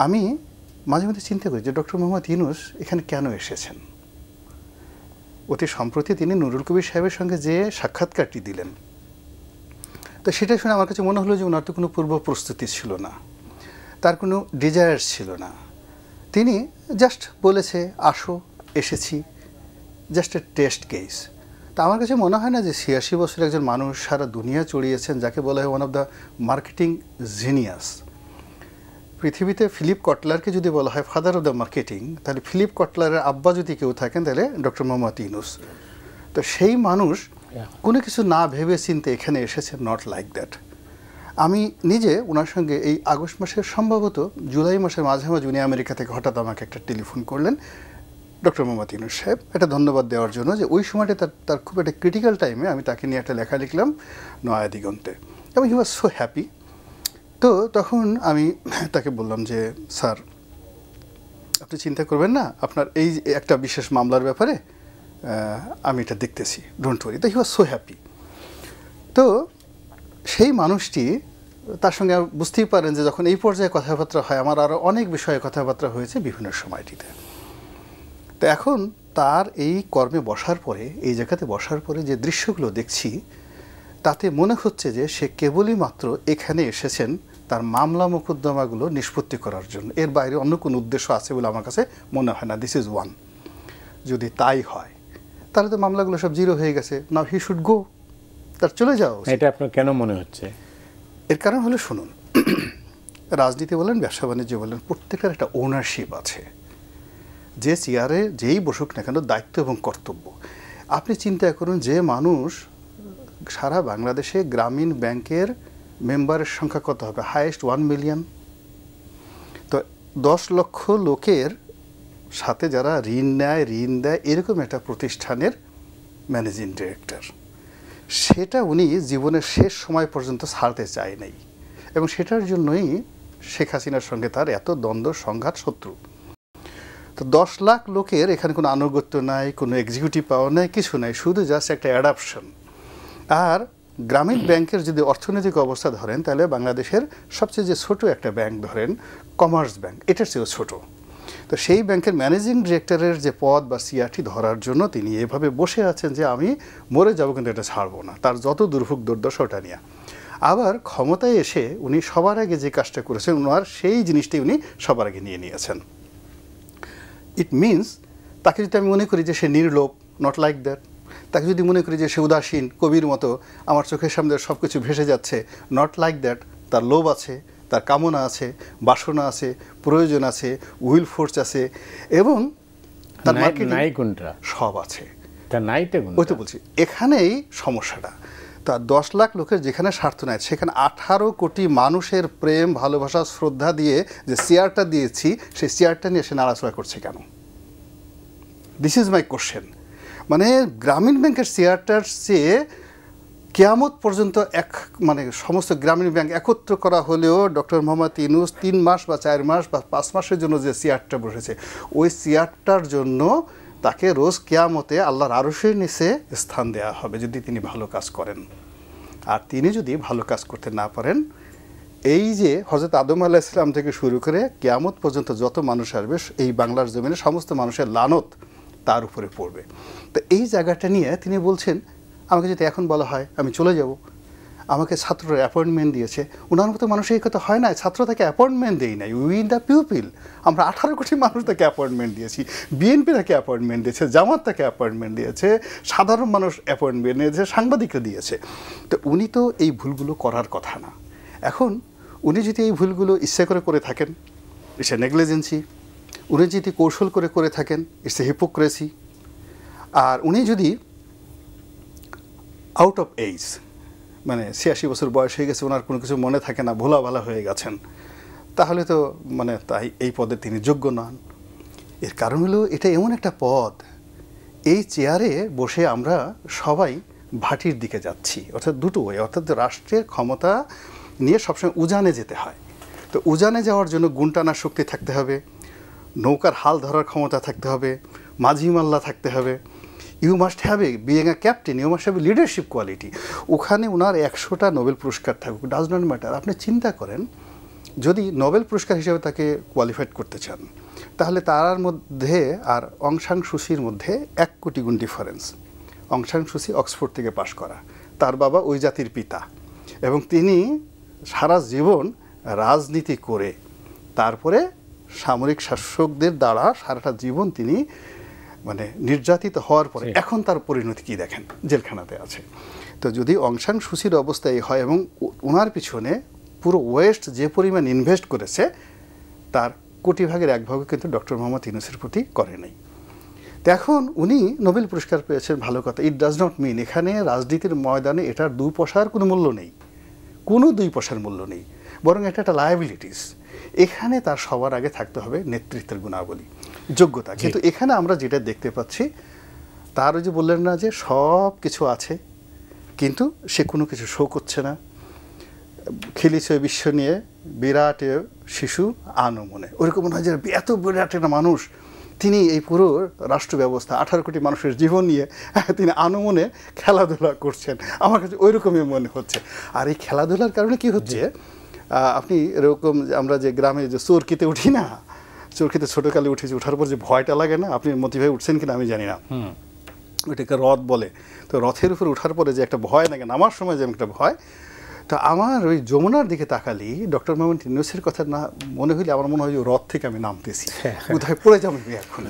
আমি মাঝে মধ্যে চিন্তা করি যে ডক্টর মোহাম্মদ ইউনূস এখানে কেন এসেছেন। অতি সম্প্রতি তিনি নুরুল কবির সাহেবের সঙ্গে যে সাক্ষাৎকারটি দিলেন, তো সেটা শুনে আমার কাছে মনে হলো যে ওনার তো কোনো পূর্ব প্রস্তুতি ছিল না, তার কোনো ডিজায়ার ছিল না। তিনি জাস্ট বলেছে আসো, এসেছি, জাস্ট এ টেস্ট কেস। তা আমার কাছে মনে হয় না যে ৮৬ বছরের একজন মানুষ সারা দুনিয়া চড়িয়েছেন, যাকে বলা হয় one of the marketing genius. পৃথিবীতে ফিলিপ কটলারকে যদি বলা হয় ফাদার অফ দ্য মার্কেটিং, তাহলে ফিলিপ কটলারের আব্বা যদি কেউ থাকেন তাহলে ডক্টর মোহাম্মদ ইউনূস। তো সেই মানুষ কোনো কিছু না ভেবে চিন্তে এখানে এসেছে, নট লাইক দ্যাট। আমি নিজে ওনার সঙ্গে এই আগস্ট মাসের সম্ভবত জুলাই মাসের মাঝামাঝি উনি আমেরিকা থেকে হঠাৎ আমাকে একটা টেলিফোন করলেন, ডক্টর মোহাম্মদ ইউনূস সাহেব, এটা ধন্যবাদ দেওয়ার জন্য যে ওই সময়টা তার খুব একটা ক্রিটিক্যাল টাইমে আমি তাকে নিয়ে একটা লেখা লিখলাম নয়া দিগন্তে, এবং হি ওয়াজ সো হ্যাপি। তো তখন আমি তাকে বললাম যে স্যার আপনি চিন্তা করবেন না, আপনার এই একটা বিশেষ মামলার ব্যাপারে আমি এটা দেখতেছি, ডোন্ট ওয়ারি। তো হি ওয়াজ সো হ্যাপি। তো সেই মানুষটি, তার সঙ্গে বুঝতেই পারেন যে যখন এই পর্যায়ে কথাবার্তা হয়, আমার আরও অনেক বিষয়ে কথাবার্তা হয়েছে বিভিন্ন সময়টিতে। তো এখন তার এই কর্মে বসার পরে, এই জায়গাতে বসার পরে যে দৃশ্যগুলো দেখছি, তাতে মনে হচ্ছে যে সে কেবলই মাত্র এখানে এসেছেন তার মামলা মোকদ্দমাগুলো নিষ্পত্তি করার জন্য, এর বাইরে অন্য কোনো উদ্দেশ্য আছে বলে আমার কাছে মনে হয় না। This is one. যদি তাই হয় তাহলে তো মামলাগুলো সব জিরো হয়ে গেছে, নাও হি শুড গো, তার চলে যাও। এটা আপনার কেন মনে হচ্ছে? এর কারণ হলো, শুনুন, রাজনীতি বলেন, ব্যবসা বাণিজ্য বলেন, প্রত্যেকটার একটা ওনারশিপ আছে। যে চেয়ারে যেই বসুক না কেন, দায়িত্ব এবং কর্তব্য। আপনি চিন্তা করুন, যে মানুষ সারা বাংলাদেশে গ্রামীণ ব্যাংকের মেম্বারের সংখ্যা কত হবে, হাইয়েস্ট 1 মিলিয়ন। তো 10 লক্ষ লোকের সাথে যারা ঋণ নেয়, ঋণ দেয়, এরকম একটা প্রতিষ্ঠানের ম্যানেজিং ডিরেক্টর, সেটা উনি জীবনের শেষ সময় পর্যন্ত ছাড়তে চায় নাই, এবং সেটার জন্যই শেখ হাসিনার সঙ্গে তার এত দ্বন্দ্ব, সংঘাত, শত্রু। তো 10 লাখ লোকের এখানে কোনো আনুগত্য নাই, কোনো এক্সিকিউটিভ পাওয়ার নাই, কিছু নাই, শুধু জাস্ট একটা অ্যাডাপশন। আর গ্রামীণ ব্যাংকের যদি অর্থনৈতিক অবস্থা ধরেন, তাহলে বাংলাদেশের সবচেয়ে যে ছোট একটা ব্যাংক ধরেন কমার্স ব্যাংক, এটার চেয়েও ছোট। তো সেই ব্যাংকের ম্যানেজিং ডিরেক্টরের যে পদ বা সিআরটি ধরার জন্য তিনি এভাবে বসে আছেন যে আমি মরে যাবো কিন্তু এটা ছাড়বো না, তার যত দুর্ভোগ দুর্দশা ওটা নিয়ে। আবার ক্ষমতায় এসে উনি সবার আগে যে কাজটা করেছেন, ওনার সেই জিনিসটাই উনি সবার আগে নিয়ে নিয়েছেন। ইট মিনস তাকে যদি আমি মনে করি যে সে নির্লোভ, নট লাইক দ্যাট। তাকে যদি মনে করি যে সে উদাসীন, কবির মতো আমার চোখের সামনে সব কিছু ভেসে যাচ্ছে, নট লাইক দ্যাট। তার লোভ আছে, তার কামনা আছে, বাসনা আছে, প্রয়োজন আছে, উইল ফোর্স আছে, এবং তার মার্কেটিং সব আছে। ওই তো বলছি, এখানেই সমস্যাটা। তার 10 লাখ লোকের যেখানে স্বার্থ নেয়, সেখানে 18 কোটি মানুষের প্রেম, ভালোবাসা, শ্রদ্ধা দিয়ে যে চেয়ারটা দিয়েছি, সেই চেয়ারটা নিয়ে সে নাড়াচড়া করছে কেন? This is my question. মানে গ্রামীণ ব্যাংকের চেয়ারটার চেয়ে কিয়ামত পর্যন্ত সমস্ত গ্রামীণ ব্যাংক একত্র করা হলেও ডক্টর মোহাম্মদ ইউনূস 3 মাস বা 4 মাস বা 5 মাসের জন্য যে চেয়ারটা বসেছে, ওই চেয়ারটার জন্য তাকে রোজ কিয়ামতে আল্লাহর আরশের নিচে স্থান দেওয়া হবে যদি তিনি ভালো কাজ করেন। আর তিনি যদি ভালো কাজ করতে না পারেন, এই যে হযরত আদম আলাইহিস সালাম থেকে শুরু করে কিয়ামত পর্যন্ত যত মানুষ আসবে, এই বাংলার জমিনে সমস্ত মানুষের লানত তার উপরে পড়বে। তো এই জায়গাটা নিয়ে তিনি বলছেন, আমাকে যদি এখন বলা হয় আমি চলে যাব, আমাকে ছাত্ররা অ্যাপয়েন্টমেন্ট দিয়েছে, ওনার মতো মানুষ এই কথা হয় না, ছাত্র তাকে অ্যাপয়েন্টমেন্ট দেই নাই, উই দ্য পিউপিল, আমরা 18 কোটি মানুষ তাকে অ্যাপয়েন্টমেন্ট দিয়েছি, বিএনপি তাকে অ্যাপয়েন্টমেন্ট দিয়েছে, জামাত তাকে অ্যাপয়েন্টমেন্ট দিয়েছে, সাধারণ মানুষ অ্যাপয়েন্টমেন্ট দিয়েছে, সাংবাদিকরা দিয়েছে। তো উনি তো এই ভুলগুলো করার কথা না। এখন উনি যদি এই ভুলগুলো ইচ্ছা করে থাকেন, ইটস এ নেগলিজেন্সি। উনি যদি কৌশল করে থাকেন, ইটস এ হিপোক্রেসি। আর উনি যদি আউট অফ এইজ, 86 বছর বয়স হয়ে গেছে, ওনার কোনো কিছু মনে থাকে না, ভোলা ভালা হয়ে গেছেন, তাহলে তো তাই এই পদে তিনি যোগ্য নন। এর কারণ হলো, এটা এমন একটা পদ, এই চেয়ারে বসে আমরা সবাই ভাটির দিকে যাচ্ছি, অর্থাৎ দুটো ওয়ে, অর্থাৎ রাষ্ট্রের ক্ষমতা নিয়ে সবসময় উজানে যেতে হয়। তো উজানে যাওয়ার জন্য গুণটানার শক্তি থাকতে হবে, নৌকার হাল ধরার ক্ষমতা থাকতে হবে, মাঝি মাল্লা থাকতে হবে। You must have a being a captain, you must have a leadership quality. ওখানে ওনার 100টা নোবেল পুরস্কার থাকুক, ডাজ নট ম্যাটার। আপনি চিন্তা করেন যদি নোবেল পুরস্কার হিসেবে তাকে কোয়ালিফাইড করতে চান তাহলে তার মধ্যে আর অং সান সুচির মধ্যে 1 কোটি গুণ ডিফারেন্স। অং সান সুচি অক্সফোর্ড থেকে পাশ করা, তার বাবা ওই জাতির পিতা, এবং তিনি সারা জীবন রাজনীতি করে তারপরে সামরিক শাসকদের দ্বারা সারাটা জীবন তিনি মানে নির্যাতিত হওয়ার পরে এখন তার পরিণতি কি দেখেন, জেলখানাতে আছে। তো যদি অং সান সুচির অবস্থা এই হয় এবং ওনার পিছনে পুরো ওয়েস্ট যে পরিমাণ ইনভেস্ট করেছে তার কোটি ভাগের 1 ভাগও কিন্তু ডক্টর মোহাম্মদ ইউনূসের প্রতি করে নাই। তো এখন উনি নোবেল পুরস্কার পেয়েছেন, ভালো কথা। ইট ডাজ নট মিন এখানে রাজনীতির ময়দানে এটার 2 পয়সার কোনো মূল্য নেই, কোনো 2 পয়সার মূল্য নেই, বরং এটা একটা লায়াবিলিটিস। এখানে তার সবার আগে থাকতে হবে নেতৃত্বের গুণাবলী, যোগ্যতা। কিন্তু এখানে আমরা যেটা দেখতে পাচ্ছি, তার ওই যে বললেন না যে সব কিছু আছে কিন্তু সে কোনো কিছু শো করছে না, খেলিছে বিশ্ব নিয়ে বিরাট শিশু আনমনে, ওরকম মনে হয় যে এত বিরাট একটা মানুষ, তিনি এই পুরো রাষ্ট্র ব্যবস্থা 18 কোটি মানুষের জীবন নিয়ে তিনি আনমনে খেলাধুলা করছেন। আমার কাছে ওই রকমই মনে হচ্ছে। আর এই খেলাধুলার কারণে কি হচ্ছে, আপনি এরকম আমরা যে গ্রামে যে চরকিতে উঠি না, চরকিতে ছোটোকালে উঠেছি, ওঠার পর যে ভয়টা লাগে না, আপনি মতিভাই উঠছেন কিনা আমি জানি না, ওইটাকে রথ বলে। তো রথের উপর ওঠার পরে যে একটা ভয় লাগে, নামার সময় যে একটা ভয়, তো আমার ওই যমুনার দিকে তাকালি ডক্টর মোহাম্মদ ইউনূসের কথা না মনে হইলে আমার মনে হয় রথ থেকে আমি নামতেছি, কোথায় পড়ে যাবো এখন।